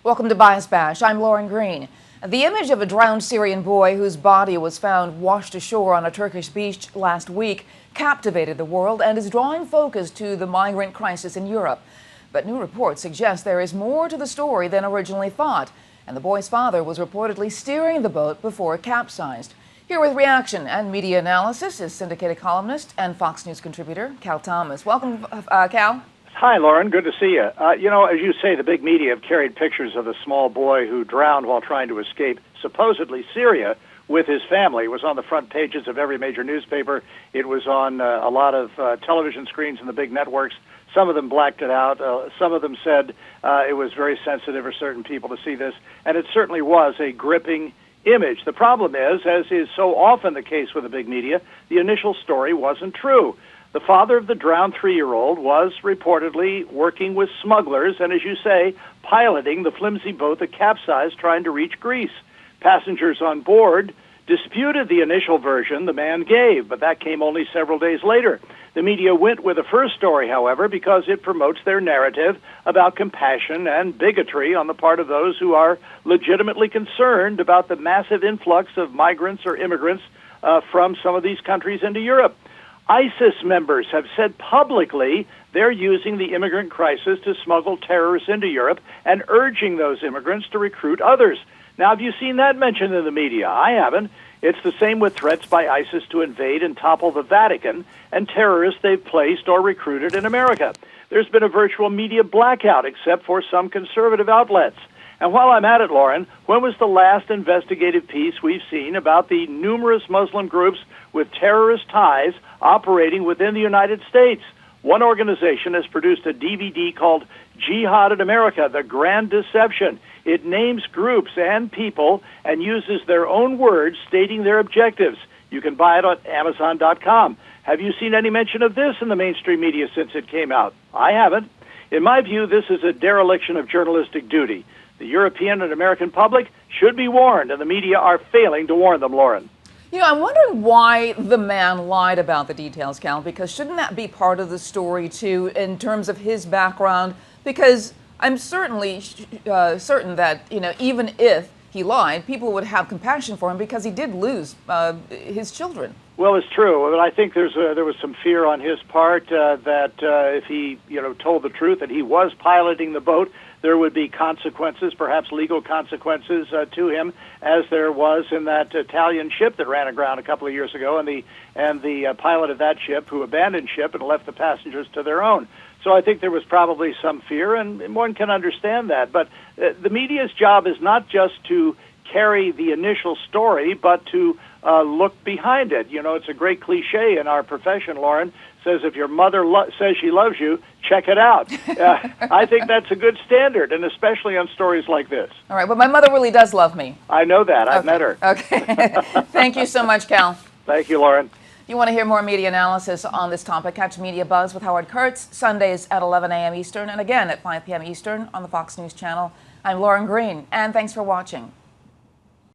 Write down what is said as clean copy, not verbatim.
Welcome to Bias Bash. I'm Lauren Green. The image of a drowned Syrian boy whose body was found washed ashore on a Turkish beach last week captivated the world and is drawing focus to the migrant crisis in Europe. But new reports suggest there is more to the story than originally thought, and the boy's father was reportedly steering the boat before it capsized. Here with reaction and media analysis is syndicated columnist and Fox News contributor Cal Thomas. Welcome, Cal. Hi, Lauren. Good to see you. As you say, the big media have carried pictures of the small boy who drowned while trying to escape, supposedly Syria, with his family. It was on the front pages of every major newspaper. It was on a lot of television screens in the big networks. Some of them blacked it out. Some of them said it was very sensitive for certain people to see this. And it certainly was a gripping image. The problem is, as is so often the case with the big media, the initial story wasn't true. The father of the drowned 3-year-old was reportedly working with smugglers and, as you say, piloting the flimsy boat that capsized trying to reach Greece. Passengers on board disputed the initial version the man gave, but that came only several days later. The media went with the first story, however, because it promotes their narrative about compassion and bigotry on the part of those who are legitimately concerned about the massive influx of migrants or immigrants from some of these countries into Europe. ISIS members have said publicly they're using the immigrant crisis to smuggle terrorists into Europe and urging those immigrants to recruit others. Now, have you seen that mentioned in the media? I haven't. It's the same with threats by ISIS to invade and topple the Vatican and terrorists they've placed or recruited in America. There's been a virtual media blackout except for some conservative outlets. And while I'm at it, Lauren, when was the last investigative piece we've seen about the numerous Muslim groups with terrorist ties operating within the United States? One organization has produced a DVD called Jihad in America, The Grand Deception. It names groups and people and uses their own words stating their objectives. You can buy it on Amazon.com. Have you seen any mention of this in the mainstream media since it came out? I haven't. In my view, this is a dereliction of journalistic duty. The European and American public should be warned, and the media are failing to warn them, Lauren. I'm wondering why the man lied about the details, Cal, because shouldn't that be part of the story, too, in terms of his background? Because I'm certainly certain that, even if he lied, people would have compassion for him because he did lose his children. Well, it's true. But I think there was some fear on his part that if he, told the truth that he was piloting the boat, there would be consequences, perhaps legal consequences to him, as there was in that Italian ship that ran aground a couple of years ago, and the pilot of that ship who abandoned ship and left the passengers to their own. So I think there was probably some fear, and one can understand that. But the media's job is not just to carry the initial story, but to look behind it. It's a great cliche in our profession, Lauren, says if your mother says she loves you, check it out. I think that's a good standard, and especially on stories like this. All right, but my mother really does love me. I know that. I've met her. Okay. Thank you so much, Cal. Thank you, Lauren. You want to hear more media analysis on this topic? Catch Media Buzz with Howard Kurtz, Sundays at 11 a.m. Eastern and again at 5 p.m. Eastern on the Fox News Channel. I'm Lauren Green, and thanks for watching.